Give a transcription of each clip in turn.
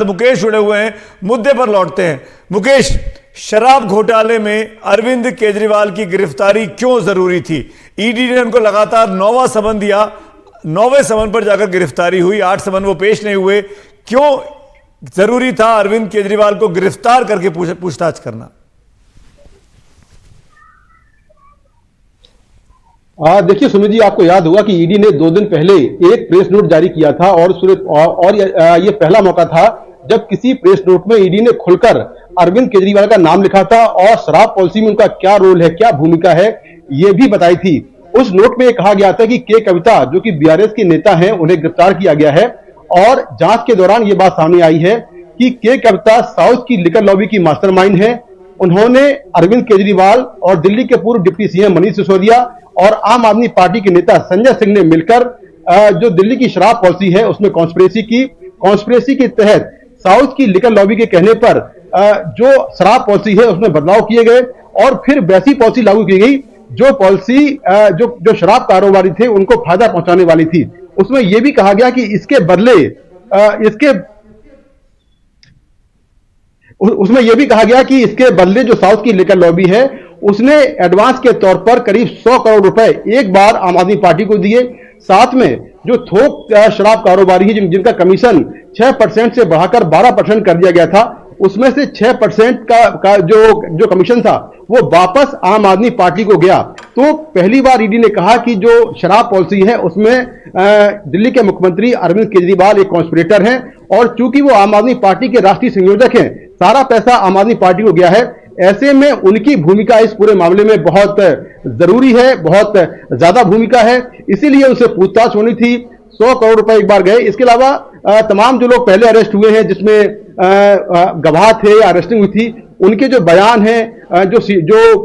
मुकेश जुड़े हुए हैं, मुद्दे पर लौटते हैं। मुकेश, शराब घोटाले में अरविंद केजरीवाल की गिरफ्तारी क्यों जरूरी थी? ईडी ने उनको लगातार 9वां समन दिया, 9वें समन पर जाकर गिरफ्तारी हुई, 8 समन वो पेश नहीं हुए। क्यों जरूरी था अरविंद केजरीवाल को गिरफ्तार करके पूछताछ करना? देखिए सुमित जी, आपको याद होगा कि ईडी ने 2 दिन पहले एक प्रेस नोट जारी किया था और ये पहला मौका था जब किसी प्रेस नोट में ईडी ने खुलकर अरविंद केजरीवाल का नाम लिखा था और शराब पॉलिसी में उनका क्या रोल है, क्या भूमिका है, ये भी बताई थी। उस नोट में कहा गया था कि के कविता, जो कि बीआरएस के नेता हैं, उन्हें गिरफ्तार किया गया है और जांच के दौरान ये बात सामने आई है कि के कविता साउथ की लिकर लॉबी की मास्टरमाइंड है। उन्होंने अरविंद केजरीवाल और दिल्ली के पूर्व डिप्टी सीएम मनीष सिसोदिया और आम आदमी पार्टी के नेता संजय सिंह ने मिलकर जो दिल्ली की शराब पॉलिसी है उसमें कॉन्स्पिरेसी के तहत साउथ की लिकर लॉबी के कहने पर जो शराब पॉलिसी है उसमें बदलाव किए गए और फिर वैसी पॉलिसी लागू की गई जो पॉलिसी जो शराब कारोबारी थे उनको फायदा पहुंचाने वाली थी। उसमें यह भी कहा गया कि इसके बदले जो साउथ की लिकर लॉबी है उसने एडवांस के तौर पर करीब 100 करोड़ रुपए एक बार आम आदमी पार्टी को दिए। साथ में जो थोक शराब कारोबारी है जिनका कमीशन 6% से बढ़ाकर 12% कर दिया गया था, उसमें से 6% का जो कमीशन था वो वापस आम आदमी पार्टी को गया। तो पहली बार ईडी ने कहा कि जो शराब पॉलिसी है उसमें दिल्ली के मुख्यमंत्री अरविंद केजरीवाल एक कॉन्स्पिरेटर हैं और चूंकि वो आम आदमी पार्टी के राष्ट्रीय संयोजक हैं, सारा पैसा आम आदमी पार्टी को गया है। ऐसे में उनकी भूमिका इस पूरे मामले में बहुत जरूरी है, बहुत ज्यादा भूमिका है, इसीलिए उनसे पूछताछ होनी थी। 100 करोड़ रुपए एक बार गए। इसके अलावा तमाम जो लोग पहले अरेस्ट हुए हैं, जिसमें गवाह थे या अरेस्टिंग हुई थी, उनके जो बयान हैं, जो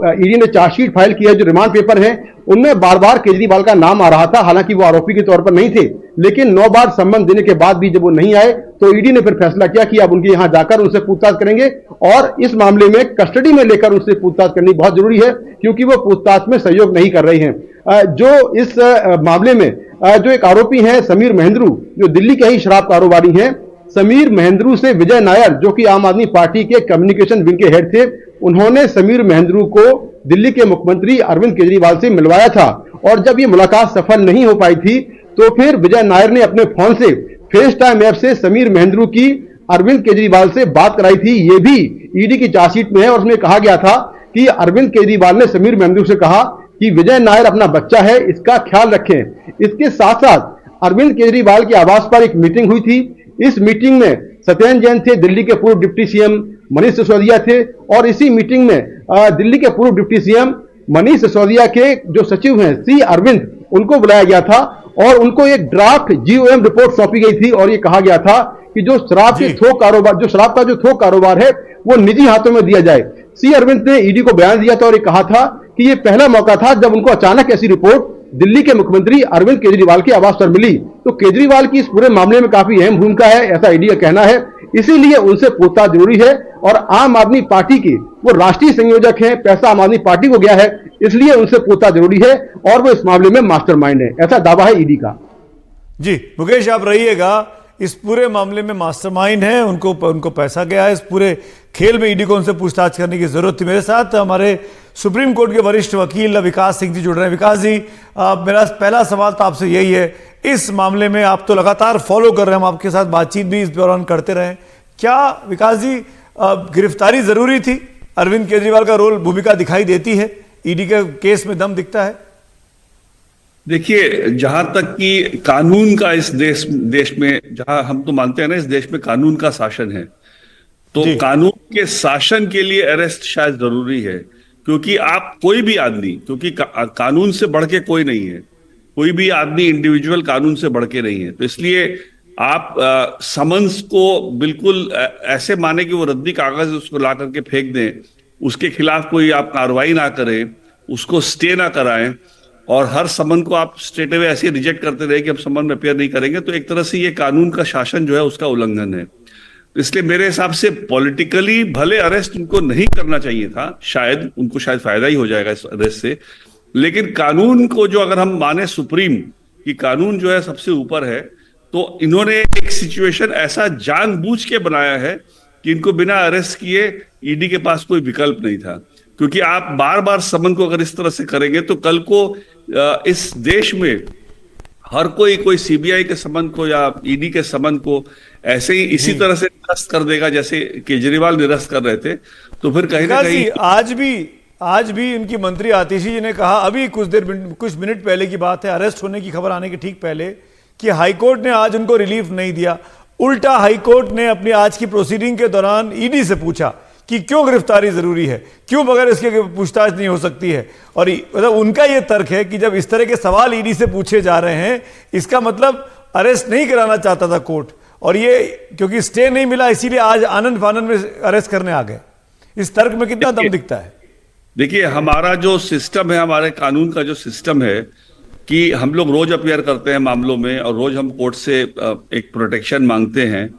ईडी ने चार्जशीट फाइल की है, जो रिमांड पेपर है, उनमें बार बार केजरीवाल का नाम आ रहा था। हालांकि वो आरोपी के तौर पर नहीं थे, लेकिन 9 बार सम्मन देने के बाद भी जब वो नहीं आए तो ईडी ने फिर फैसला किया कि अब उनके यहां जाकर उनसे पूछताछ करेंगे और इस मामले में कस्टडी में लेकर उनसे पूछताछ करनी बहुत जरूरी है, क्योंकि वो पूछताछ में सहयोग नहीं कर रहे हैं। जो इस मामले में जो एक आरोपी हैं समीर महेंद्रू, जो दिल्ली के ही शराब कारोबारी हैं, समीर महेंद्रू से विजय नायर, जो कि आम आदमी पार्टी के कम्युनिकेशन विंग के हेड थे, उन्होंने समीर महेंद्रू को दिल्ली के मुख्यमंत्री अरविंद केजरीवाल से मिलवाया था और जब ये मुलाकात सफल नहीं हो पाई थी तो फिर विजय नायर ने अपने फोन से फेस टाइम ऐप से समीर महेंद्रू की अरविंद केजरीवाल से बात कराई थी। ये भी ईडी की चार्जशीट में है और उसमें कहा गया था कि अरविंद केजरीवाल ने समीर महेंद्रू से कहा कि विजय नायर अपना बच्चा है, इसका ख्याल रखें। इसके साथ साथ अरविंद केजरीवाल के आवास पर एक मीटिंग हुई थी। इस मीटिंग में सत्येंद्र जैन थे, दिल्ली के पूर्व डिप्टी सीएम मनीष सिसोदिया थे और इसी मीटिंग में दिल्ली के पूर्व डिप्टी सीएम मनीष सिसोदिया के जो सचिव हैं सी अरविंद, उनको बुलाया गया था और उनको एक ड्राफ्ट जीओएम रिपोर्ट सौंपी गई थी और ये कहा गया था कि जो शराब का जो थोक कारोबार है वो निजी हाथों में दिया जाए। सी अरविंद ने ईडी को बयान दिया था और ये कहा था कि ये पहला मौका था जब उनको अचानक ऐसी रिपोर्ट दिल्ली के मुख्यमंत्री अरविंद केजरीवाल के आवास पर मिली। तो केजरीवाल की इस पूरे मामले में काफी अहम भूमिका है, ऐसा ईडी का कहना है, इसीलिए उनसे पूछताछ जरूरी है। और आम आदमी पार्टी की वो राष्ट्रीय संयोजक हैं, पैसा आम आदमी पार्टी को गया है, इसलिए उनसे पूछताछ जरूरी है और वो इस मामले में मास्टरमाइंड है, ऐसा दावा है ईडी का। जी मुकेश, आप रहिएगा, इस पूरे मामले में मास्टरमाइंड है, उनको पैसा गया है। इस पूरे खेल में ईडी को उनसे पूछताछ करने की जरूरत थी। मेरे साथ हमारे सुप्रीम कोर्ट के वरिष्ठ वकील विकास सिंह जी जुड़ रहे हैं। विकास जी, मेरा पहला सवाल तो आपसे यही है, इस मामले में आप तो लगातार फॉलो कर रहे हैं, हम आपके साथ बातचीत भी इस दौरान करते रहे, क्या विकास जी गिरफ्तारी जरूरी थी? अरविंद केजरीवाल का रोल, भूमिका दिखाई देती है? ईडी के केस में दम दिखता है? देखिए, जहां तक कि कानून का इस देश में, जहां हम तो मानते हैं ना, इस देश में कानून का शासन है, तो कानून के शासन के लिए अरेस्ट शायद जरूरी है, क्योंकि आप कोई भी आदमी, क्योंकि कानून से बढ़ के कोई नहीं है, कोई भी आदमी इंडिविजुअल कानून से बढ़ के नहीं है, तो इसलिए आप समन्स को बिल्कुल ऐसे माने कि वो रद्दी कागज उसको ला करके फेंक दें, उसके खिलाफ कोई आप कार्रवाई ना करें, उसको स्टे ना कराएं और हर समन को आप स्ट्रेट अवे ऐसे रिजेक्ट करते रहे कि अब समन अपेयर नहीं करेंगे, तो एक तरह से ये कानून का शासन जो है उसका उल्लंघन है। इसलिए मेरे हिसाब से पॉलिटिकली भले अरेस्ट उनको नहीं करना चाहिए था, शायद उनको फायदा ही हो जाएगा इस अरेस्ट से, लेकिन कानून को जो अगर हम माने सुप्रीम, कि कानून जो है सबसे ऊपर है, तो इन्होंने एक सिचुएशन ऐसा जानबूझ के बनाया है कि इनको बिना अरेस्ट किए ईडी के पास कोई विकल्प नहीं था, क्योंकि आप बार बार समन को अगर इस तरह से करेंगे तो कल को इस देश में हर कोई सीबीआई के समन को या ईडी के समन को ऐसे ही इसी तरह से निरस्त कर देगा जैसे केजरीवाल निरस्त कर रहे थे। तो फिर कहीं ना कहीं आज भी इनकी मंत्री आतिशी जी ने कहा, अभी कुछ मिनट पहले की बात है, अरेस्ट होने की खबर आने के ठीक पहले, कि हाईकोर्ट ने आज उनको रिलीफ नहीं दिया। उल्टा हाईकोर्ट ने अपनी आज की प्रोसीडिंग के दौरान ईडी से पूछा कि क्यों गिरफ्तारी जरूरी है, क्यों बगैर इसके पूछताछ नहीं हो सकती है। और मतलब उनका यह तर्क है कि जब इस तरह के सवाल ईडी से पूछे जा रहे हैं, इसका मतलब अरेस्ट नहीं कराना चाहता था कोर्ट, और ये क्योंकि स्टे नहीं मिला इसीलिए आज आनंद फानंद में अरेस्ट करने आ गए। इस तर्क में कितना दम दिखता है? देखिए, हमारा जो सिस्टम है, हमारे कानून का जो सिस्टम है कि हम लोग रोज अपीयर करते हैं मामलों में और रोज हम कोर्ट से एक प्रोटेक्शन मांगते हैं।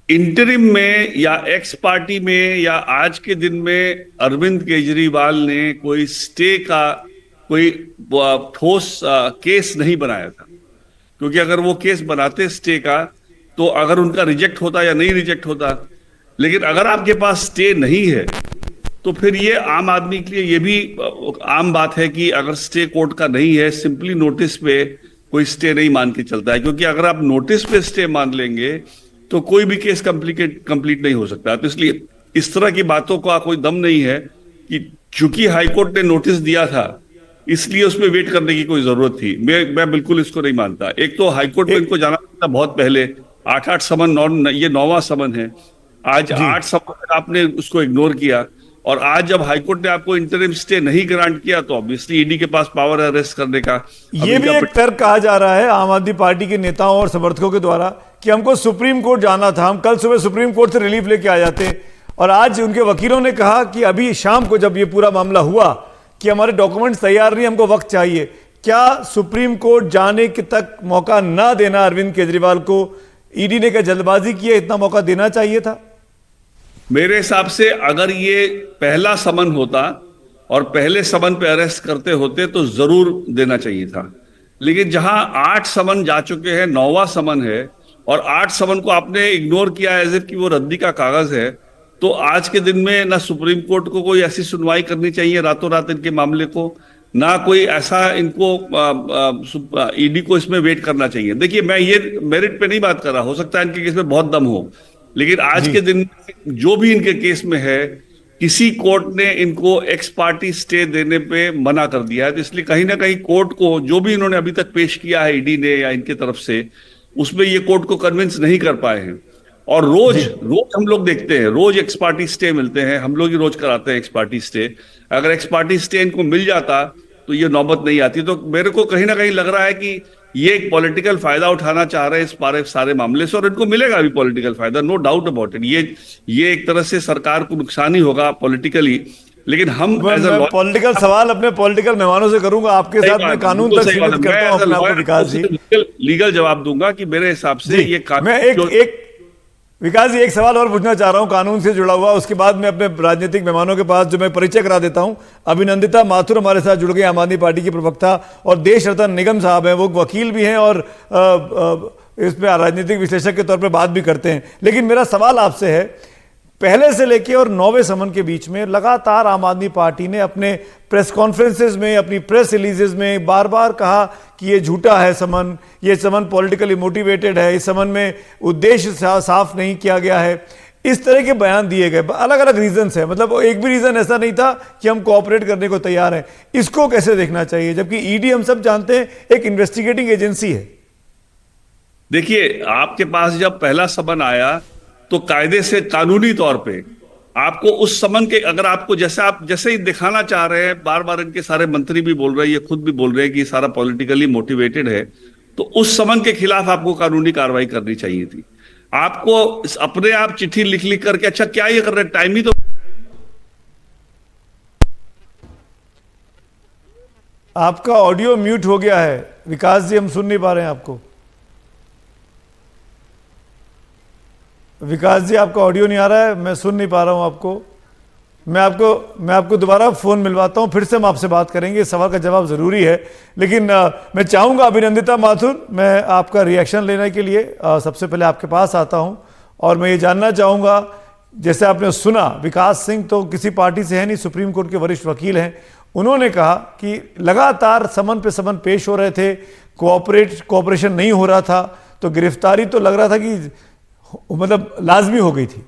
इंटरिम में या एक्स पार्टी में या आज के दिन में अरविंद केजरीवाल ने कोई स्टे का कोई ठोस केस नहीं बनाया था, क्योंकि अगर वो केस बनाते स्टे का तो अगर उनका रिजेक्ट होता या नहीं रिजेक्ट होता, लेकिन अगर आपके पास स्टे नहीं है तो फिर ये आम आदमी के लिए ये भी आम बात है कि अगर स्टे कोर्ट का नहीं है, सिंपली नोटिस पे कोई स्टे नहीं मान के चलता है, क्योंकि अगर आप नोटिस पे स्टे मान लेंगे तो कोई भी केस कंप्लीट नहीं हो सकता। तो इसलिए इस तरह की बातों का कोई दम नहीं है कि चूंकि हाईकोर्ट ने नोटिस दिया था इसलिए उसमें वेट करने की कोई जरूरत थी। मैं बिल्कुल इसको नहीं मानता। एक तो हाईकोर्ट में इनको जाना था बहुत पहले, 8 समन, ये 9वां समन है। आज 8 समन आपने उसको इग्नोर किया, और आज जब हाईकोर्ट ने आपको इंटरिम स्टे नहीं ग्रांट किया तो ऑब्वियसली ईडी के पास पावर है अरेस्ट करने का। ये भी एक तर्क कहा जा रहा है आम आदमी पार्टी के नेताओं और समर्थकों के द्वारा कि हमको सुप्रीम कोर्ट जाना था, हम कल सुबह सुप्रीम कोर्ट से रिलीफ लेके आ जाते। और आज उनके वकीलों ने कहा कि अभी शाम को जब ये पूरा मामला हुआ कि हमारे डॉक्यूमेंट्स तैयार नहीं, हमको वक्त चाहिए। क्या सुप्रीम कोर्ट जाने के तक मौका ना देना अरविंद केजरीवाल को, ईडी ने क्या जल्दबाजी की है? इतना मौका देना चाहिए था। मेरे हिसाब से अगर ये पहला समन होता और पहले समन पे अरेस्ट करते होते तो जरूर देना चाहिए था, लेकिन जहां 8 समन जा चुके हैं, 9वां समन है, और 8 समन को आपने इग्नोर किया एज इफ कि वो रद्दी का कागज है, तो आज के दिन में ना सुप्रीम कोर्ट को कोई ऐसी सुनवाई करनी चाहिए रातों रात इनके मामले को, ना कोई ऐसा इनको ईडी को इसमें वेट करना चाहिए। देखिए, मैं ये मेरिट पे नहीं बात कर रहा, हो सकता है इनके केस में बहुत दम हो, लेकिन आज के दिन जो भी इनके केस में है, किसी कोर्ट ने इनको एक्स पार्टी स्टे देने पे मना कर दिया है। तो इसलिए कहीं ना कहीं कोर्ट को जो भी इन्होंने अभी तक पेश किया है ईडी ने या इनके तरफ से, उसमें ये कोर्ट को कन्विंस नहीं कर पाए हैं। और रोज हम लोग देखते हैं, रोज एक्स पार्टी स्टे मिलते हैं, हम लोग ही रोज कराते हैं एक्स पार्टी स्टे। अगर एक्स पार्टी स्टे इनको मिल जाता तो ये नौबत नहीं आती। तो मेरे को कहीं ना कहीं लग रहा है कि ये एक पॉलिटिकल फायदा उठाना चाह रहे हैं इस सारे मामले से, और इनको मिलेगा भी पॉलिटिकल फायदा, नो डाउट अबाउट इट। ये एक तरह से सरकार को नुकसान ही होगा पॉलिटिकली, लेकिन हम पॉलिटिकल सवाल अपने पॉलिटिकल मेहमानों से करूंगा, आपके साथ मैं कानून तक सीमित करता हूं अपने आप को। विकास जी, लीगल जवाब दूंगा कि मेरे हिसाब से ये मैं विकास जी एक सवाल और पूछना चाह रहा हूं कानून से जुड़ा हुआ, उसके बाद मैं अपने राजनीतिक मेहमानों के पास जो मैं परिचय करा देता हूं। अभिनंदिता माथुर हमारे साथ जुड़ गए, आम आदमी पार्टी की प्रवक्ता, और देश रतन निगम साहब हैं, वो वकील भी हैं और इसमें राजनीतिक विश्लेषक के तौर पर बात भी करते हैं। लेकिन मेरा सवाल आपसे है, पहले से लेकर और 9वें समन के बीच में लगातार आम आदमी पार्टी ने अपने प्रेस कॉन्फ्रेंसेस में, अपनी प्रेस रिलीजेस में बार बार कहा कि ये झूठा है समन, ये समन पॉलिटिकली मोटिवेटेड है, इस समन में उद्देश्य साफ नहीं किया गया है। इस तरह के बयान दिए गए, अलग अलग रीजंस है, मतलब एक भी रीजन ऐसा नहीं था कि हम कोऑपरेट करने को तैयार हैं। इसको कैसे देखना चाहिए, जबकि ईडी हम सब जानते हैं एक इन्वेस्टिगेटिंग एजेंसी है। देखिए, आपके पास जब पहला समन आया तो कायदे से कानूनी तौर पे आपको उस समन के, अगर आपको जैसे ही दिखाना चाह रहे हैं, बार बार इनके सारे मंत्री भी बोल रहे हैं, ये खुद भी बोल रहे हैं कि सारा पॉलिटिकली मोटिवेटेड है, तो उस समन के खिलाफ आपको कानूनी कार्रवाई करनी चाहिए थी। आपको अपने आप चिट्ठी लिख करके, अच्छा क्या ये कर रहे हैं, टाइम ही तो। आपका ऑडियो म्यूट हो गया है विकास जी, हम सुन नहीं पा रहे हैं आपको। विकास जी आपका ऑडियो नहीं आ रहा है, मैं सुन नहीं पा रहा हूं आपको। मैं आपको दोबारा फोन मिलवाता हूं, फिर से हम आपसे बात करेंगे, इस सवाल का जवाब जरूरी है। लेकिन मैं चाहूंगा अभिनंदिता माथुर, मैं आपका रिएक्शन लेने के लिए सबसे पहले आपके पास आता हूं और मैं ये जानना चाहूंगा, जैसे आपने सुना विकास सिंह तो किसी पार्टी से है नहीं, सुप्रीम कोर्ट के वरिष्ठ वकील हैं, उन्होंने कहा कि लगातार समन पे समन पेश हो रहे थे, कोऑपरेशन नहीं हो रहा था, तो गिरफ्तारी तो लग रहा था कि मतलब लाजमी हो गई थी।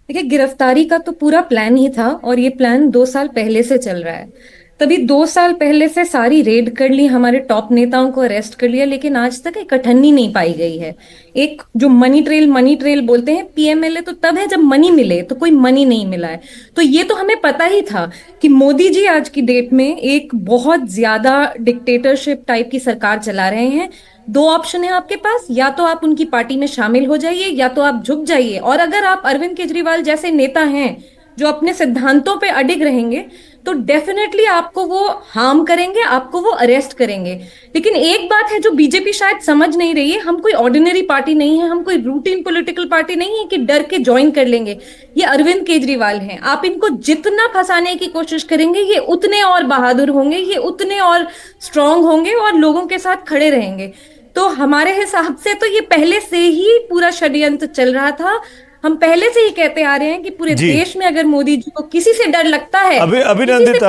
देखिए, गिरफ्तारी का तो पूरा प्लान ही था और ये प्लान 2 साल पहले से चल रहा है। तभी 2 साल पहले से सारी रेड कर ली, हमारे टॉप नेताओं को अरेस्ट कर लिया, लेकिन आज तक एक अठन्नी नहीं पाई गई है। एक जो मनी ट्रेल बोलते हैं, पीएमएलए तो तब है जब मनी मिले, तो कोई मनी नहीं मिला है। तो ये तो हमें पता ही था कि मोदी जी आज की डेट में एक बहुत ज्यादा डिक्टेटरशिप टाइप की सरकार चला रहे हैं। 2 ऑप्शन है आपके पास, या तो आप उनकी पार्टी में शामिल हो जाइए या तो आप झुक जाइए। और अगर आप अरविंद केजरीवाल जैसे नेता हैं जो अपने सिद्धांतों पे अडिग रहेंगे, तो डेफिनेटली आपको वो हार्म करेंगे, आपको वो अरेस्ट करेंगे। लेकिन एक बात है जो बीजेपी शायद समझ नहीं रही है, हम कोई ऑर्डिनरी पार्टी नहीं है, हम कोई रूटीन पॉलिटिकल पार्टी नहीं है कि डर के ज्वाइन कर लेंगे। ये अरविंद केजरीवाल हैं, आप इनको जितना फंसाने की कोशिश करेंगे ये उतने और बहादुर होंगे, ये उतने और स्ट्रांग होंगे और लोगों के साथ खड़े रहेंगे। तो हमारे हिसाब से तो ये पहले से ही पूरा षड्यंत्र चल रहा था। हम पहले से ही कहते आ रहे हैं कि पूरे देश में अगर मोदी जी को किसी से डर लगता है, अभिनंदिता,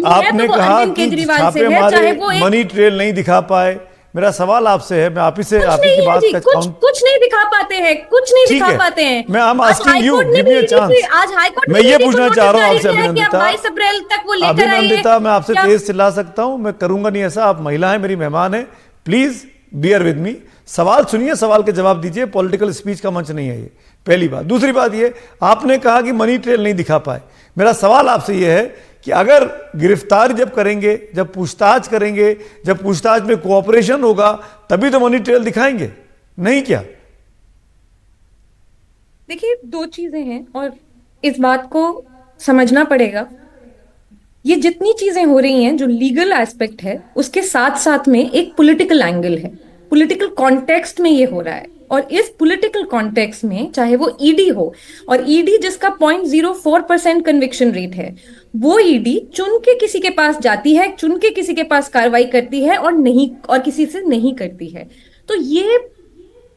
आपने तो कहा कि छापे मारे, मनी ट्रेल नहीं दिखा पाए। मेरा सवाल आपसे है, मैं आप ही से आपकी की बात का कुछ नहीं दिखा पाते हैं, कुछ नहीं दिखा पाते हैं। मैं I am asking you, give me a chance. आज हाईकोर्ट मैं ये पूछना चाह रहा हूं आपसे अभिनंदिता, 22 अप्रैल तक वो लेकर आइए। अभिनंदिता, मैं आपसे तेज चिल्ला सकता हूं, मैं करूंगा नहीं ऐसा, आप महिला हैं, मेरी मेहमान है, प्लीज बियर विद मी। सवाल सुनिए, सवाल के जवाब दीजिए, पॉलिटिकल स्पीच का मंच नहीं है ये, पहली बात। दूसरी बात ये, आपने कहा कि मनी ट्रेल नहीं दिखा पाए। मेरा सवाल आपसे ये है कि अगर गिरफ्तार जब करेंगे, जब पूछताछ करेंगे, जब पूछताछ में कोऑपरेशन होगा, तभी तो मनी ट्रेल दिखाएंगे, नहीं क्या? देखिए, 2 चीजें हैं और इस बात को समझना पड़ेगा। ये जितनी चीजें हो रही हैं जो लीगल एस्पेक्ट है, उसके साथ साथ में एक पॉलिटिकल एंगल है, पॉलिटिकल कॉन्टेक्स्ट में ये हो रहा है। और इस पॉलिटिकल कॉन्टेक्स्ट में चाहे वो ईडी हो, और ईडी जिसका 0.04% कन्विक्शन रेट है, वो ईडी चुन के किसी के पास जाती है, चुन के किसी के पास कार्रवाई करती है और किसी से नहीं करती है। तो ये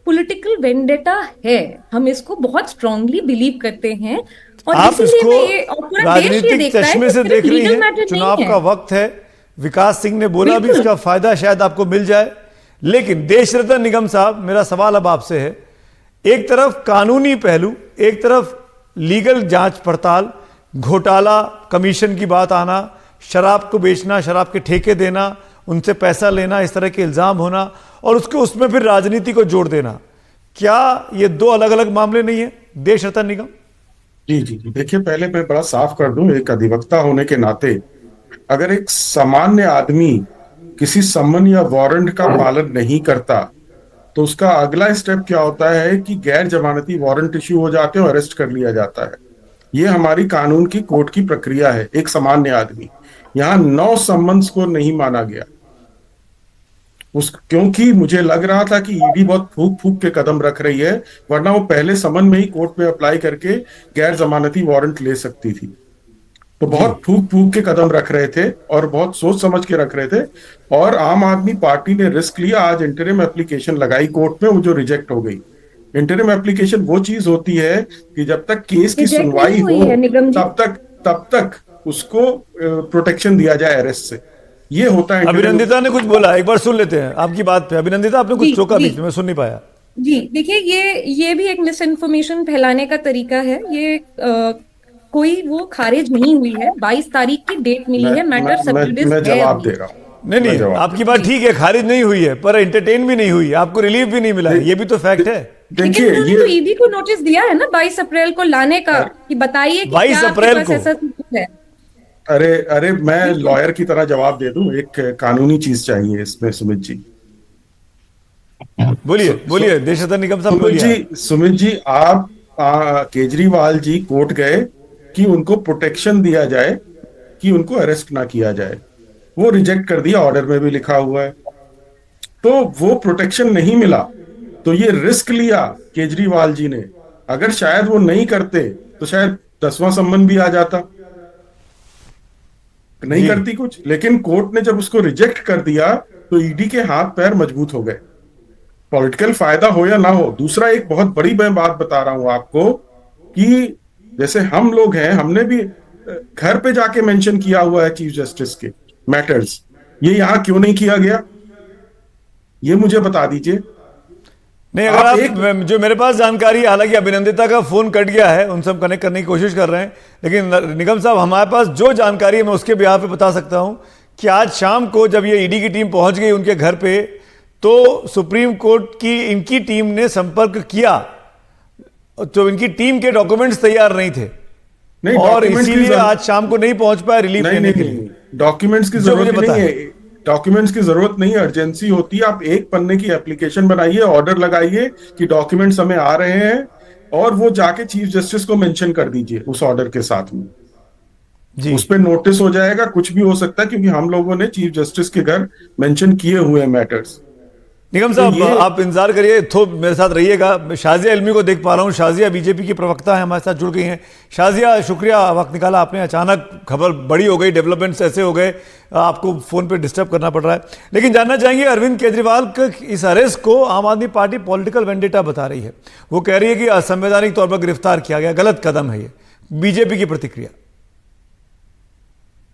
पॉलिटिकल वेंडेटा है, हम इसको बहुत स्ट्रांगली बिलीव करते हैं। और आप इसको पूरा देश ये राजनीतिक चश्मे से देख रही हैं, चुनाव का वक्त है, विकास सिंह ने बोला भी इसका फायदा शायद आपको मिल जाए। लेकिन देश रत्न निगम साहब, मेरा सवाल अब आपसे है, एक तरफ कानूनी पहलू, एक तरफ लीगल जांच पड़ताल, घोटाला, कमीशन की बात आना, शराब को बेचना, शराब के ठेके देना, उनसे पैसा लेना, इस तरह के इल्जाम होना, और उसमें फिर राजनीति को जोड़ देना, क्या ये 2 अलग अलग मामले नहीं है देश रत्न निगम? जी जी, देखिए, पहले मैं बड़ा साफ कर दूं, एक अधिवक्ता होने के नाते अगर एक सामान्य आदमी किसी सम्मन या वारंट का पालन नहीं करता, तो उसका अगला स्टेप क्या होता है कि गैर जमानती वारंट इश्यू हो जाते हैं और अरेस्ट कर लिया जाता है। ये हमारी कानून की कोर्ट की प्रक्रिया है। एक सामान्य आदमी, यहाँ 9 सम्मन्स को नहीं माना गया क्योंकि मुझे लग रहा था कि ईडी बहुत फूक फूक के कदम रख रही है, वरना वो पहले समन में ही कोर्ट में अप्लाई करके गैर जमानती वारंट ले सकती थी। तो बहुत फूक फूक के कदम रख रहे थे और बहुत सोच समझ के रख रहे थे, और आम आदमी पार्टी ने रिस्क लिया। आज इंटरिम एप्लीकेशन लगाई कोर्ट में, वो जो रिजेक्ट हो गई। इंटरिम एप्लीकेशन वो चीज होती है कि जब तक केस की सुनवाई हो तब तक उसको प्रोटेक्शन दिया जाए अरेस्ट से। ये होता है। अभिनंदिता ने कुछ बोला, एक बार सुन लेते हैं आपकी बात पे। अभिनंदिता, आपने कुछ टोका बीच में, सुन नहीं पाया। जी देखिए, ये भी एक मिस इन्फॉर्मेशन फैलाने का तरीका है। ये कोई वो खारिज नहीं हुई है, 22 तारीख की डेट मिली है, मैटर सब जुडिस है। मैं जवाब दे रहा हूँ। नहीं, आपकी बात ठीक है, खारिज नहीं हुई है, पर एंटरटेन भी नहीं हुई, आपको रिलीफ भी नहीं मिला है, ये भी तो फैक्ट है। देखिए, ये तो ईडी को नोटिस दिया है ना 22 अप्रैल को लाने का, कि बताइए 22 अप्रैल को है। अरे मैं लॉयर की तरह जवाब दे दूं, एक कानूनी चीज चाहिए इसमें। सुमित जी बोलिए देश रत्न निगम साहब। सुमित जी, आप केजरीवाल जी कोर्ट गए कि उनको प्रोटेक्शन दिया जाए, कि उनको अरेस्ट ना किया जाए, वो रिजेक्ट कर दिया, ऑर्डर में भी लिखा हुआ है। तो वो प्रोटेक्शन नहीं मिला, तो ये रिस्क लिया केजरीवाल जी ने। अगर शायद वो नहीं करते तो शायद 10वां सम्मन भी आ जाता, नहीं जी। करती कुछ। लेकिन कोर्ट ने जब उसको रिजेक्ट कर दिया तो ईडी के हाथ पैर मजबूत हो गए, पॉलिटिकल फायदा हो या ना हो। दूसरा एक बहुत बड़ी मैं बात बता रहा हूं आपको कि जैसे हम लोग हैं, हमने भी घर पे जाके मेंशन किया हुआ है चीफ जस्टिस के मैटर्स, ये यहां क्यों नहीं किया गया, ये मुझे बता दीजिए। नहीं, अगर आप आप जो मेरे पास जानकारी है, हालांकि अभिनंदिता का फोन कट गया है, उनसे हम कनेक्ट करने की कोशिश कर रहे हैं, लेकिन निगम साहब हमारे पास जो जानकारी है मैं उसके बिहाफ पे बता सकता हूं कि आज शाम को जब ये ईडी की टीम पहुंच गई उनके घर पे, तो सुप्रीम कोर्ट की इनकी टीम ने संपर्क किया, तो इनकी टीम के डॉक्यूमेंट्स तैयार नहीं थे नहीं, और डॉक्यूमेंट्स की इसीलिए आज शाम को नहीं पहुंच पाया रिलीफ नहीं लेने नहीं के लिए। नहीं, डॉक्यूमेंट्स की जो मुझे जरूरत पता नहीं है, डॉक्यूमेंट्स की जरूरत नहीं है, अर्जेंसी होती है। आप एक पन्ने की एप्लीकेशन बनाइए, ऑर्डर लगाइए कि डॉक्यूमेंट्स हमें आ रहे हैं, और वो जाके चीफ जस्टिस को मेंशन कर दीजिए उस ऑर्डर के साथ में, जी। उस पे नोटिस हो जाएगा। कुछ भी हो सकता है क्योंकि हम लोगों ने चीफ जस्टिस के घर मेंशन किए हुए हैं मैटर्स। निगम तो साहब ये- आप इंतजार करिए, तो मेरे साथ रहिएगा। शाजिया इल्मी को देख पा रहा हूँ, शाजिया बीजेपी की प्रवक्ता है, हमारे साथ जुड़ गई हैं। शाजिया, शुक्रिया वक्त निकाला आपने, अचानक खबर बड़ी हो गई, डेवलपमेंट्स ऐसे हो गए, आपको फोन पे डिस्टर्ब करना पड़ रहा है। लेकिन जानना चाहेंगे, अरविंद केजरीवाल के इस अरेस्ट को आम आदमी पार्टी पॉलिटिकल वेंडेटा बता रही है। वो कह रही है कि असंवैधानिक तौर पर गिरफ्तार किया गया, गलत कदम है ये। बीजेपी की प्रतिक्रिया?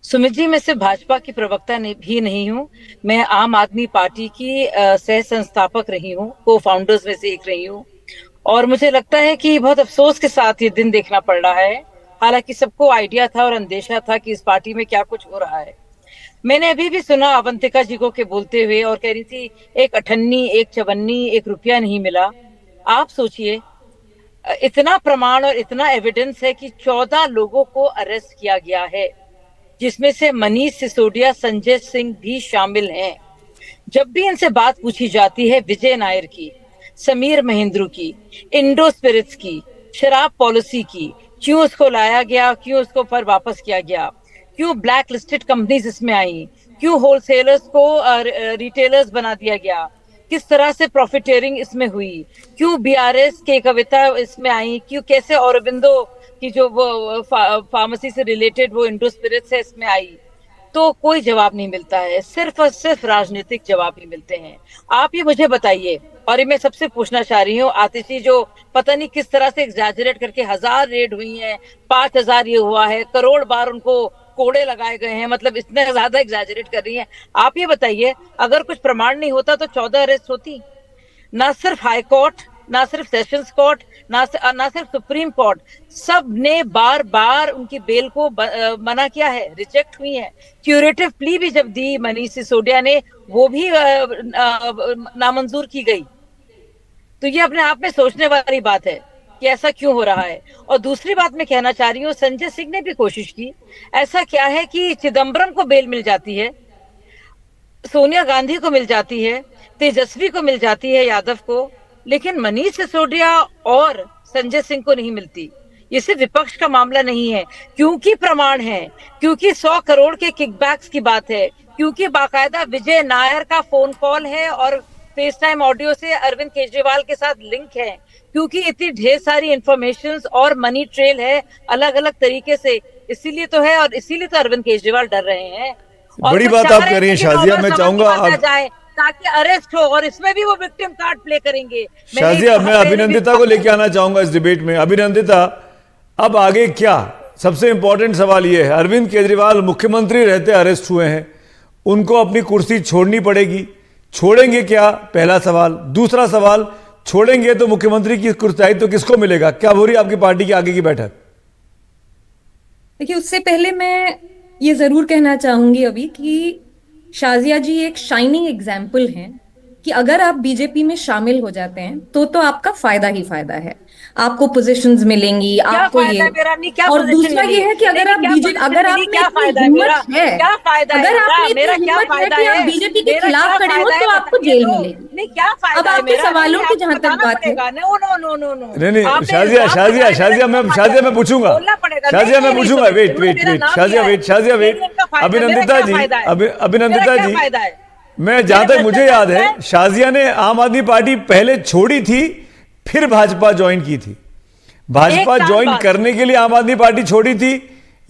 सुमित जी, मैं सिर्फ भाजपा की प्रवक्ता भी नहीं हूँ, मैं आम आदमी पार्टी की सह संस्थापक रही हूँ, को फाउंडर्स में से एक रही हूँ, और मुझे लगता है कि बहुत अफसोस के साथ ये दिन देखना पड़ रहा है। हालांकि सबको आइडिया था और अंदेशा था कि इस पार्टी में क्या कुछ हो रहा है। मैंने अभी भी सुना अवंतिका जी को के बोलते हुए, और कह रही थी एक अठन्नी, एक चवन्नी, 1 रुपया नहीं मिला। आप सोचिए, इतना प्रमाण और इतना एविडेंस है कि 14 लोगों को अरेस्ट किया गया है, जिसमें से मनीष सिसोदिया, संजय सिंह भी शामिल हैं। जब भी इनसे बात पूछी जाती है विजय नायर की, समीर महेंद्रू की, इंडो स्पिरिट्स की, शराब पॉलिसी की, क्यों उसको लाया गया, क्यों उसको पर वापस किया गया, क्यों ब्लैक लिस्टेड कंपनीज इसमें आई, क्यों होलसेलर्स को रिटेलर्स बना दिया गया, किस तरह से प्रॉफिटेरिंग इसमें हुई, क्यों बीआरएस के कविता इसमें आई, क्यों कैसे औरबिंदो की जो वो फार्मेसी से रिलेटेड वो इंडो स्पिरिट्स है इसमें आई, तो कोई जवाब नहीं मिलता है, सिर्फ और सिर्फ राजनीतिक जवाब ही मिलते हैं। आप ये मुझे बताइए, और ये मैं सबसे पूछना चाह रही हूँ, आतिशी जो पता नहीं किस तरह से एग्जैजरेट करके 1000 रेड हुई हैं, 5000 ये हुआ है, करोड़ बार उनको कोड़े लगाए गए हैं, मतलब इतने ज्यादा एग्जैजरेट कर रही हैं। आप ये बताइए, अगर कुछ प्रमाण नहीं होता तो 14 अरेस्ट होती? ना सिर्फ हाई कोर्ट, ना सिर्फ सेशंस कोर्ट, ना सिर्फ सुप्रीम कोर्ट, सब ने बार बार उनकी बेल को मना किया है, रिजेक्ट हुई है। क्यूरेटिव प्ली भी जब दी मनीष सिसोदिया ने, वो भी नामंजूर की गई। तो ये अपने आप में सोचने वाली बात है कि ऐसा क्यों हो रहा है। और दूसरी बात मैं कहना चाह रही हूँ, संजय सिंह ने भी कोशिश की। ऐसा क्या है कि चिदम्बरम को बेल मिल जाती है, सोनिया गांधी को मिल जाती है, तेजस्वी को मिल जाती है, यादव को, लेकिन मनीष सिसोदिया और संजय सिंह को नहीं मिलती। ये सिर्फ विपक्ष का मामला नहीं है, क्योंकि प्रमाण है, क्योंकि 100 करोड़ के किकबैक्स की बात है, क्योंकि बाकायदा विजय नायर का फोन कॉल है और फेस टाइम ऑडियो से अरविंद केजरीवाल के साथ लिंक है, क्योंकि इतनी ढेर सारी इंफॉर्मेशंस और मनी ट्रेल है अलग अलग तरीके से, इसीलिए तो है, और इसीलिए तो अरविंद केजरीवाल डर रहे हैं। और बड़ी बात आप कह रही हैं शाजिया, मैं चाहूंगा जाए ताकि अरेस्ट हो, और इसमें भी वो विक्टिम कार्ड प्ले करेंगे। शाजिया, मैं अभिनंदिता को लेके आना चाहूंगा इस डिबेट में। अभिनंदिता, अब आगे क्या? सबसे इंपॉर्टेंट सवाल यह है, अरविंद केजरीवाल मुख्यमंत्री रहते अरेस्ट हुए हैं, उनको अपनी कुर्सी छोड़नी पड़ेगी, छोड़ेंगे क्या? पहला सवाल। दूसरा सवाल, छोड़ेंगे तो मुख्यमंत्री की कुर्सी तो किसको मिलेगा? क्या हो रही है आपकी पार्टी की आगे की बैठक? देखिए, उससे पहले मैं ये जरूर कहना चाहूंगी अभी कि शाजिया जी एक शाइनिंग एग्जाम्पल हैं कि अगर आप बीजेपी में शामिल हो जाते हैं तो आपका फायदा ही फायदा है, आपको पोजीशंस मिलेंगी, आपको ये। और दूसरा ये है कि अगर आप बीजेपी, अगर आप में इतनी हिम्मत है, अगर आप में इतनी हिम्मत है कि आप बीजेपी के खिलाफ खड़े हो, तो आपको जेल मिलेगी। अब आपके सवालों की जहां तक बात है, नहीं, शाजिया मैं पूछूंगा, वेट। अभिनंदिता जी, मैं जहां तक मुझे याद है, शाजिया ने आम आदमी पार्टी पहले छोड़ी थी, फिर भाजपा ज्वाइन की थी। भाजपा एक साल ज्वाइन बाद। करने के लिए आम आदमी पार्टी छोड़ी थी,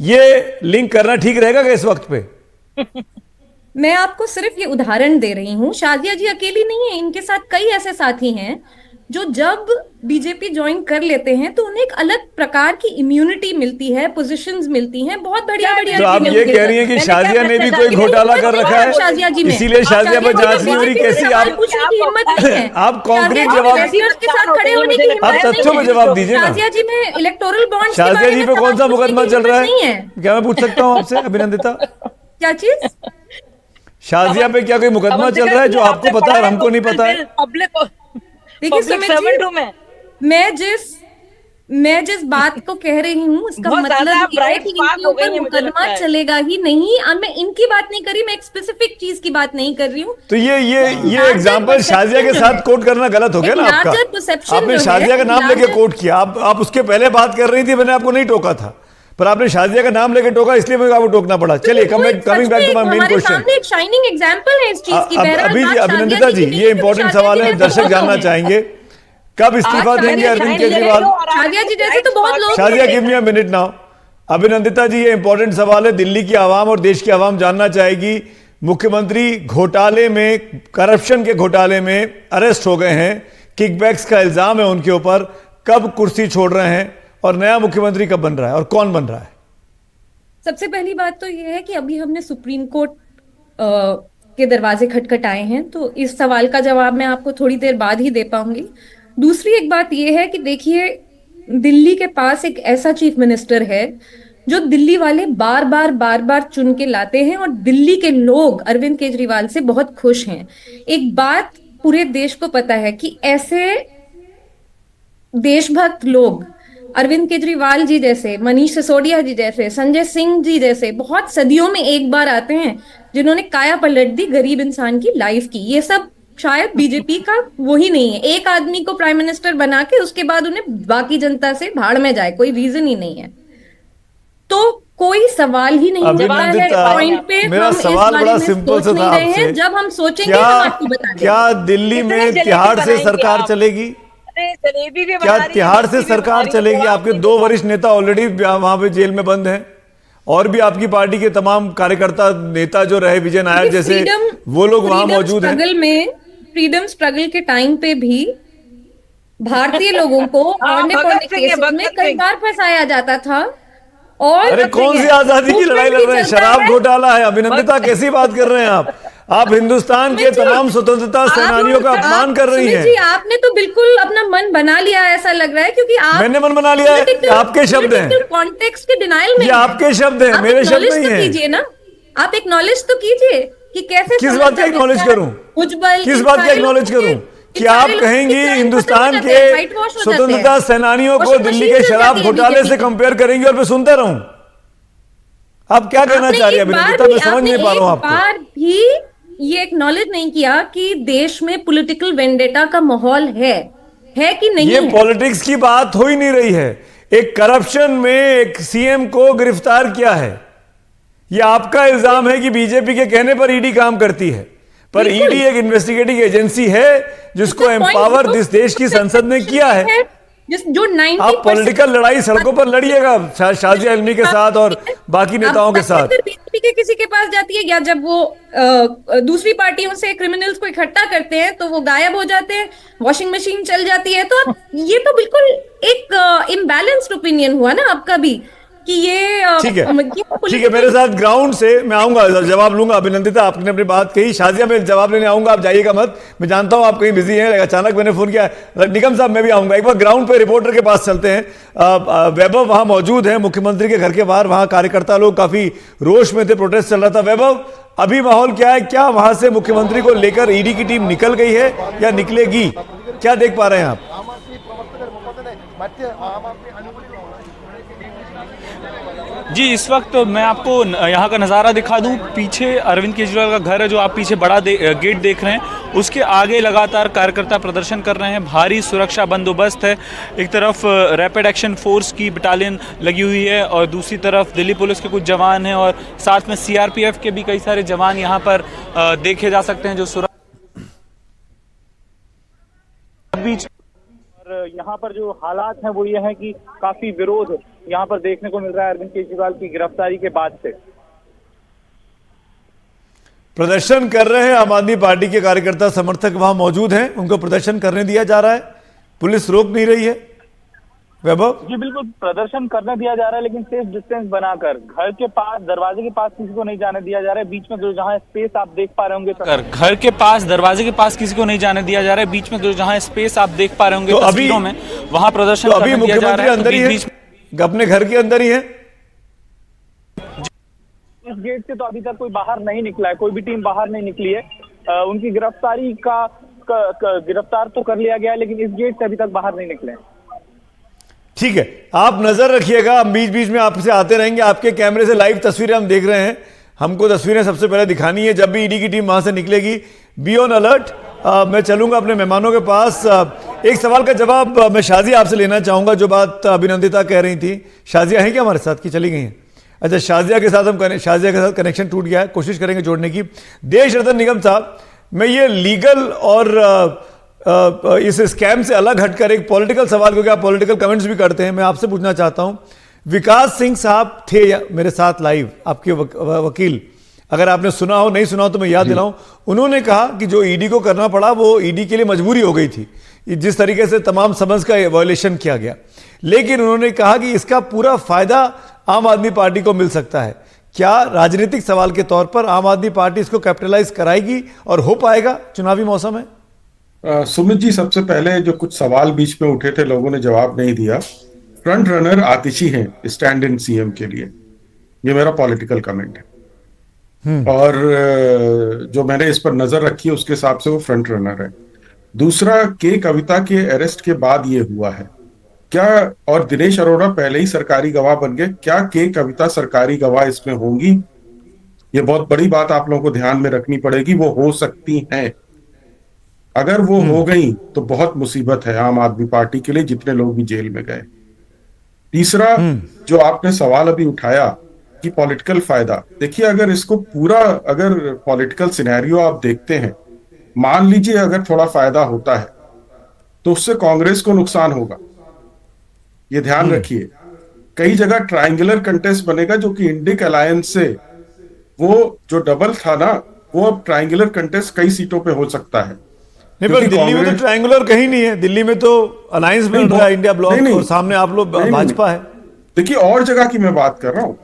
ये लिंक करना ठीक रहेगा क्या इस वक्त पे? मैं आपको सिर्फ ये उदाहरण दे रही हूँ, शाजिया जी अकेली नहीं है, इनके साथ कई ऐसे साथी हैं जो जब बीजेपी ज्वाइन कर लेते हैं तो उन्हें एक अलग प्रकार की इम्यूनिटी मिलती है, पोजीशंस मिलती हैं, बहुत बढ़िया बढ़िया तो आप चीजें ये उनके कह साथ। रही हैं कि मैंने शाजिया क्या ने भी भ्रष्टाचार कोई की घोटाला नहीं कर की, रखा है, शाजिया जी में। इसीलिए शाजिया पर जांच नहीं हो रही, कैसी आप पूछने की हिम्मत नहीं है। आप concrete शाजिया जी जवाब- वैसे उसके साथ खड़े होने की हिम्मत आप नहीं तथ्यों में है। जवाब दीजिए ना। शाजिया जी में इलेक्टोरल बॉन्ड्स के शाजिया बारे जी में पे कौन सा सवाल पूछने मुकदमा की चल रहा हिम्मत नहीं है? क्या मैं पूछ सकता हूं आपसे अभिनंदिता? क्या चीज? शाजिया पे क्या कोई मुकदमा चल रहा है जो आपको पता है और हमको नहीं पता है? पब्लिक देखिए सुमित सर्वेंट जी, हूं मैं जिस बात को कह रही हूँ उसका बहुत ज्यादा मतलब ये है bright कि spark इनके हो गई ऊपर है, मुझे लगता मुकदमा है। चलेगा ही नहीं। और मैं इनकी बात नहीं कर रही, मैं एक स्पेसिफिक चीज की बात नहीं कर रही हूँ। तो ये larger एग्जांपल perception शाजिया के जो साथ है, कोट करना गलत हो गया एक ना आपका। larger perception आपने जो है, शाजिया का नाम लेके larger- कोट किया, आप उसके पहले बात कर रही थी, मैंने आपको नहीं टोका था, पर आपने शाजिया का नाम लेके टोका, इसलिए मुझे आपको टोकना पड़ा। चलिए coming back to my main हमारे क्वेश्चन। सामने एक शाइनिंग एग्जांपल है इस चीज की। बहरहाल अभी बात जी शाजिया अभिनंदिता की जी, नहीं ये है, इंपॉर्टेंट शाजिया सवाल जी है, जैसे दर्शक बहुत जानना लोग हैं। चाहेंगे कब इस्तीफा आज देंगे शाजिया अरविंद शाइन ले केजरीवाल? लो और आप शाजिया जी जैसे तो बहुत लोग Shazia give me a minute now. Abhinandita ji, ये इंपॉर्टेंट सवाल है, दिल्ली की आवाम और देश की आवाम जानना चाहेगी। मुख्यमंत्री घोटाले में, करप्शन के घोटाले में अरेस्ट हो गए हैं, किकबैक्स का इल्जाम है उनके ऊपर, कब कुर्सी छोड़ रहे हैं और नया मुख्यमंत्री कब बन रहा है और कौन बन रहा है? सबसे पहली बात तो यह है कि अभी हमने सुप्रीम कोर्ट के दरवाजे खटखटाए हैं, तो इस सवाल का जवाब मैं आपको थोड़ी देर बाद ही दे पाऊंगी। दूसरी एक बात यह है कि देखिए, दिल्ली के पास एक ऐसा चीफ मिनिस्टर है जो दिल्ली वाले बार बार चुन के लाते हैं और दिल्ली के लोग अरविंद केजरीवाल से बहुत खुश हैं। एक बात पूरे देश को पता है कि ऐसे देशभक्त लोग अरविंद केजरीवाल जी जैसे, मनीष सिसोदिया जी जैसे, संजय सिंह जी जैसे बहुत सदियों में एक बार आते हैं जिन्होंने काया पलट दी गरीब इंसान की लाइफ की। ये सब शायद बीजेपी का वही नहीं है, एक आदमी को प्राइम मिनिस्टर बना के उसके बाद उन्हें बाकी जनता से भाड़ में जाए, कोई रीजन ही नहीं है। तो कोई सवाल ही नहीं बनता है अभिनंदिता, पॉइंट पे। मेरा हम इस सवाल बारे बड़ा में सिंपल सोच सा नहीं था रहे हैं। आपसे। जब हम सोचेंगे हम आपको बता देंगे। क्या दिल्ली कितने में जलेबी तिहाड़ से बनाएंगे सरकार आप? चलेगी? अरे जलेबी भी क्या बना रही है, तिहाड़ लस्सी से भी सरकार बना रही है, चलेगी? तो आपके आप दो वरिष्ठ नेता ऑलरेडी वहां पे जेल में बंद हैं, और भी आपकी पार्टी के तमाम कार्यकर्ता नेता जो रहे, विजय नायर जैसे, वो लोग वहां मौजूद हैं। फ्रीडम स्ट्रगल के टाइम पे भी भारतीय लोगों को औरने भगत पौने सिंह है, केसेस में भगत कई सिंह। बार फंसाया जाता था। और अरे कौन सी आजादी की लड़ाई लड़ रहे हैं? शराब घोटाला है। अभिनंदिता, कैसी बात कर रहे हैं आप हिंदुस्तान के तमाम स्वतंत्रता सेनानियों का अपमान कर रही सुमित हैं। जी, आपने तो बिल्कुल अपना मन बना लिया है, ऐसा लग रहा है, क्योंकि आप मैंने मन बना लिया है? आपके शब्द हैं, कॉन्टेक्स्ट के डिनाइल में ये आपके शब्द हैं, आप मेरे शब्द acknowledge नहीं तो हैं। कीजिए ना, आप एक्नॉलेज तो कीजिए कि कैसे किस समय बात का का acknowledge बीता है। करूं? उज्जवल, किस इन बात का सारे एक्नॉलेज लोगों करूं के- कि इन आप सारे लोगों कहेंगी की crime हिंदुस्तान खत्म हो जाते हैं, के white wash हो जाते स्वतंत्रता हैं। सेनानियों को Washing दिल्ली machine के चल शराब जाती है घोटाले बीजेपी से की। कंपेयर करेंगी और मैं सुनता रहूं? आप क्या कहना आपने चाह रही है एक बार अभिनंदिता? भी- मैं समझ नहीं पा रहा हूं आपने एक आपको। बार भी ये एक्नॉलेज नहीं किया कि देश में पॉलिटिकल वेंडेटा का माहौल है कि नहीं ये है। पॉलिटिक्स की बात हो ही नहीं रही है। एक करप्शन में एक सीएम को गिरफ्तार किया है, यह आपका इल्जाम है कि बीजेपी के कहने पर ईडी काम करती है, पर बिल्कुल। ईडी एक इन्वेस्टिगेटिंग एजेंसी है जिसको एम्पावर इस देश की संसद ने किया है। जो 90% आप पॉलिटिकल लड़ाई सड़कों पर लड़िएगा शाजिया इल्मी के साथ और बाकी नेताओं के साथ। बीजेपी के किसी के पास जाती है, या जब वो दूसरी पार्टियों से क्रिमिनल्स को इकट्ठा करते हैं तो वो गायब हो जाते हैं, वॉशिंग मशीन चल जाती है। तो ये तो बिल्कुल एक इम्बैलेंस्ड ओपिनियन हुआ ना आपका भी कि ये ठीक है, मेरे साथ ग्राउंड से मैं आऊंगा, जवाब लूंगा। अभिनंदिता, आपने अपनी बात कही, शाजिया मैं जवाब लेने आऊंगा, आप जाइएगा मत। मैं जानता हूं आप कहीं बिजी हैं, अचानक मैंने फोन किया। निगम साहब, मैं भी आऊंगा। एक बार ग्राउंड पे रिपोर्टर के पास चलते हैं। वैभव वहां मौजूद है, मुख्यमंत्री के घर के बाहर, वहां कार्यकर्ता लोग काफी रोष में थे, प्रोटेस्ट चल रहा था। वैभव, अभी माहौल क्या है? क्या वहां से मुख्यमंत्री को लेकर ईडी की टीम निकल गई है या निकलेगी? क्या देख पा रहे हैं आप? जी, इस वक्त मैं आपको यहाँ का नज़ारा दिखा दूँ। पीछे अरविंद केजरीवाल का घर है, जो आप पीछे बड़ा गेट देख रहे हैं, उसके आगे लगातार कार्यकर्ता प्रदर्शन कर रहे हैं। भारी सुरक्षा बंदोबस्त है। एक तरफ रैपिड एक्शन फोर्स की बटालियन लगी हुई है और दूसरी तरफ दिल्ली पुलिस के कुछ जवान हैं और साथ में सीआरपीएफ के भी कई सारे जवान यहाँ पर देखे जा सकते हैं जो बीच यहाँ पर जो हालात हैं वो ये है कि काफी विरोध यहाँ पर देखने को मिल रहा है अरविंद केजरीवाल की गिरफ्तारी के बाद से। प्रदर्शन कर रहे हैं आम आदमी पार्टी के कार्यकर्ता समर्थक वहां मौजूद हैं, उनको प्रदर्शन करने दिया जा रहा है, पुलिस रोक नहीं रही है। वैभव जी बिल्कुल, प्रदर्शन करने दिया जा रहा है लेकिन सेफ डिस्टेंस बनाकर घर के पास, दरवाजे के पास किसी को नहीं जाने दिया जा रहा है। बीच में जो जहाँ स्पेस आप देख पा रहे होंगे, घर के पास, दरवाजे के पास किसी को नहीं जाने दिया जा रहा है। बीच में जो जहाँ स्पेस आप देख पा रहे होंगे तस्वीरों में, वहां प्रदर्शन अभी मुख्यमंत्री अंदर ही है, अपने घर के अंदर ही है। इस गेट से तो अभी तक कोई बाहर नहीं निकला है, कोई भी टीम बाहर नहीं निकली है। उनकी गिरफ्तारी गिरफ्तार तो कर लिया गया है लेकिन इस गेट से अभी तक बाहर नहीं निकले हैं। ठीक है, आप नजर रखिएगा, हम बीच बीच में आपसे आते रहेंगे। आपके कैमरे से लाइव तस्वीरें हम देख रहे हैं, हमको तस्वीरें सबसे पहले दिखानी है। जब भी ईडी की टीम वहां से निकलेगी, बी ऑन अलर्ट। मैं चलूंगा अपने मेहमानों के पास। एक सवाल का जवाब मैं शाजिया आपसे लेना चाहूंगा, जो बात अभिनंदिता कह रही थी। शाजिया है क्या हमारे साथ की चली गई हैं? अच्छा, शाजिया के साथ कनेक्शन टूट गया है, कोशिश करेंगे जोड़ने की। देश रतन निगम साहब, मैं ये लीगल और इस स्कैम से अलग हटकर एक पॉलिटिकल सवाल, क्योंकि आप पॉलिटिकल कमेंट्स भी करते हैं, मैं आपसे पूछना चाहता हूं। विकास सिंह साहब थे मेरे साथ लाइव, आपके वकील, अगर आपने सुना हो, नहीं सुना हो तो मैं याद दिलाऊं। उन्होंने कहा कि जो ईडी को करना पड़ा वो ईडी के लिए मजबूरी हो गई थी, जिस तरीके से तमाम समझ का वायलेशन किया गया। लेकिन उन्होंने कहा कि इसका पूरा फायदा आम आदमी पार्टी को मिल सकता है। क्या राजनीतिक सवाल के तौर पर आम आदमी पार्टी इसको कैपिटलाइज कराएगी और हो पाएगा? चुनावी मौसम है। सुमित जी, सबसे पहले जो कुछ सवाल बीच में उठे थे, लोगों ने जवाब नहीं दिया। फ्रंट रनर आतिशी हैं स्टैंड इन सीएम के लिए, ये मेरा पॉलिटिकल कमेंट है। और जो मैंने इस पर नजर रखी है उसके हिसाब से वो फ्रंट रनर है। दूसरा, के कविता के अरेस्ट के बाद ये हुआ है क्या, और दिनेश अरोड़ा पहले ही सरकारी गवाह बन गए, क्या के कविता सरकारी गवाह इसमें होंगी? ये बहुत बड़ी बात आप लोगों को ध्यान में रखनी पड़ेगी। वो हो सकती हैं, अगर वो हो गई तो बहुत मुसीबत है आम आदमी पार्टी के लिए, जितने लोग भी जेल में गए। तीसरा, जो आपने सवाल अभी उठाया कि पॉलिटिकल फायदा, देखिए अगर इसको पूरा, अगर पॉलिटिकल सिनेरियो आप देखते हैं, मान लीजिए अगर थोड़ा फायदा होता है तो उससे कांग्रेस को नुकसान होगा, ये ध्यान रखिए। कई जगह ट्रायंगुलर कंटेस्ट बनेगा, जो कि इंडिक अलायंस से वो जो डबल था ना, वो अब ट्रायंगुलर कंटेस्ट कई सीटों पे हो सकता है। नहीं, पर दिल्ली में तो ट्रायंगुलर कहीं नहीं है, दिल्ली में तो अलायंस बन रहा है, इंडिया ब्लॉक, और सामने आप लोग भाजपा है। देखिए और जगह की मैं बात कर रहा हूं।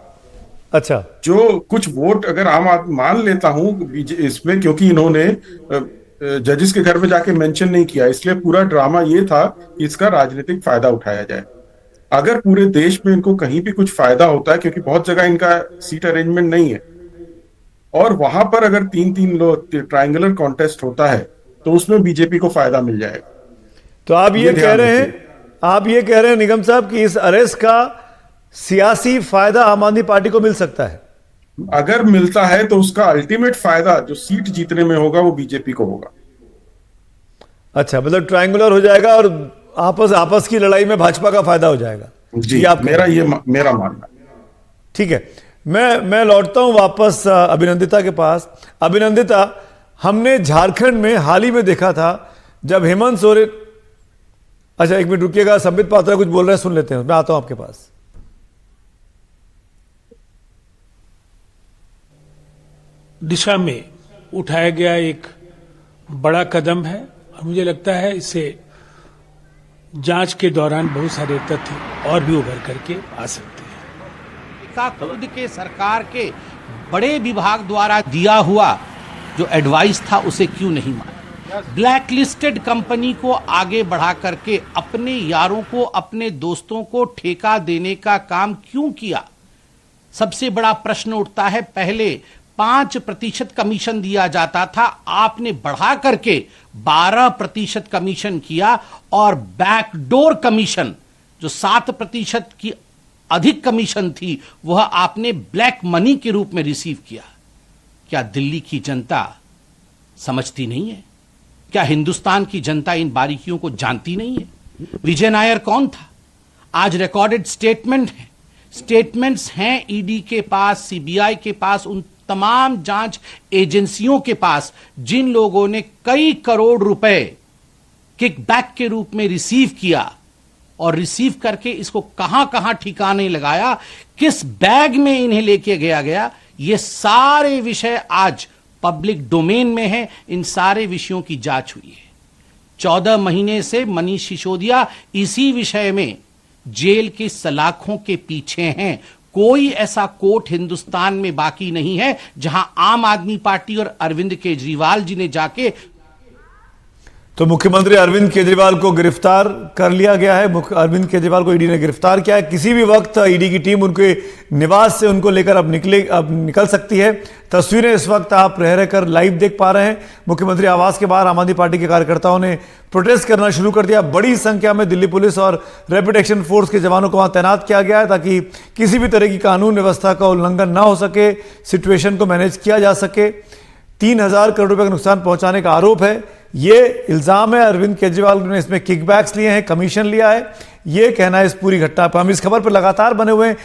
अच्छा, जो कुछ वोट अगर आम आदमी, मान लेता हूं इसमें, क्योंकि इन्होंने जजेस के घर में जाके मेंशन नहीं किया, इसलिए पूरा ड्रामा ये था कि इसका राजनीतिक फायदा उठाया जाए। अगर पूरे देश में इनको कहीं भी कुछ फायदा होता है, क्योंकि बहुत जगह इनका सीट अरेंजमेंट नहीं है, और वहां पर अगर 3-3 लोग ट्रायंगुलर कॉन्टेस्ट होता है तो उसमें बीजेपी को फायदा मिल जाएगा। तो आप ये कह रहे हैं निगम साहब कि इस अरेस्ट का सियासी फायदा आम आदमी पार्टी को मिल सकता है? अगर मिलता है तो उसका अल्टीमेट फायदा जो सीट जीतने में होगा वो बीजेपी को होगा। अच्छा, मतलब ट्रायंगुलर हो जाएगा और आपस की लड़ाई में भाजपा का फायदा हो जाएगा। जी, मेरा मानना। ठीक है, मैं लौटता हूं वापस अभिनंदिता के पास। अभिनंदिता, हमने झारखंड में हाल ही में देखा था जब हेमंत सोरेन, अच्छा एक मिनट रुकिएगा, संबित पात्रा कुछ बोल रहे हैं, सुन लेते हैं, मैं आता हूं आपके पास। दिशा में उठाया गया एक बड़ा कदम है और मुझे लगता है इससे जांच के दौरान बहुत सारे तथ्य और भी उभर करके आ सकते हैं। खुद के सरकार के बड़े विभाग द्वारा दिया हुआ जो एडवाइस था उसे क्यों नहीं माना? ब्लैक लिस्टेड कंपनी को आगे बढ़ा करके अपने यारों को, अपने दोस्तों को ठेका देने का काम क्यों किया? सबसे बड़ा प्रश्न उठता है। पहले 5% कमीशन दिया जाता था, आपने बढ़ा करके 12% कमीशन किया, और बैकडोर कमीशन जो 7% की अधिक कमीशन थी वह आपने ब्लैक मनी के रूप में रिसीव किया। क्या दिल्ली की जनता समझती नहीं है? क्या हिंदुस्तान की जनता इन बारीकियों को जानती नहीं है? विजय नायर कौन था? आज रिकॉर्डेड स्टेटमेंट है, स्टेटमेंट्स हैं ईडी के पास, सीबीआई के पास, उन तमाम जांच एजेंसियों के पास जिन लोगों ने कई करोड़ रुपए किकबैक के रूप में रिसीव किया और रिसीव करके इसको कहां कहां ठिकाने लगाया, किस बैग में इन्हें लेके गया, ये सारे विषय आज पब्लिक डोमेन में है। इन सारे विषयों की जांच हुई है। 14 महीने से मनीष सिसोदिया इसी विषय में जेल की सलाखों के पीछे हैं। कोई ऐसा कोर्ट हिंदुस्तान में बाकी नहीं है जहां आम आदमी पार्टी और अरविंद केजरीवाल जी ने जाके तो मुख्यमंत्री अरविंद केजरीवाल को गिरफ्तार कर लिया गया है। अरविंद केजरीवाल को ईडी ने गिरफ्तार किया है। किसी भी वक्त ईडी की टीम उनके निवास से उनको लेकर अब निकल सकती है। तस्वीरें इस वक्त आप रह कर लाइव देख पा रहे हैं। मुख्यमंत्री आवास के बाहर आम आदमी पार्टी के कार्यकर्ताओं ने प्रोटेस्ट करना शुरू कर दिया। बड़ी संख्या में दिल्ली पुलिस और रैपिड एक्शन फोर्स के जवानों को वहां तैनात किया गया है ताकि किसी भी तरह की कानून व्यवस्था का उल्लंघन ना हो सके, सिचुएशन को मैनेज किया जा सके। 3000 करोड़ रुपए का नुकसान पहुंचाने का आरोप है। ये इल्जाम है अरविंद केजरीवाल ने इसमें किकबैक्स लिए हैं, कमीशन लिया है, ये कहना है इस पूरी घटना पर। हम इस खबर पर लगातार बने हुए हैं।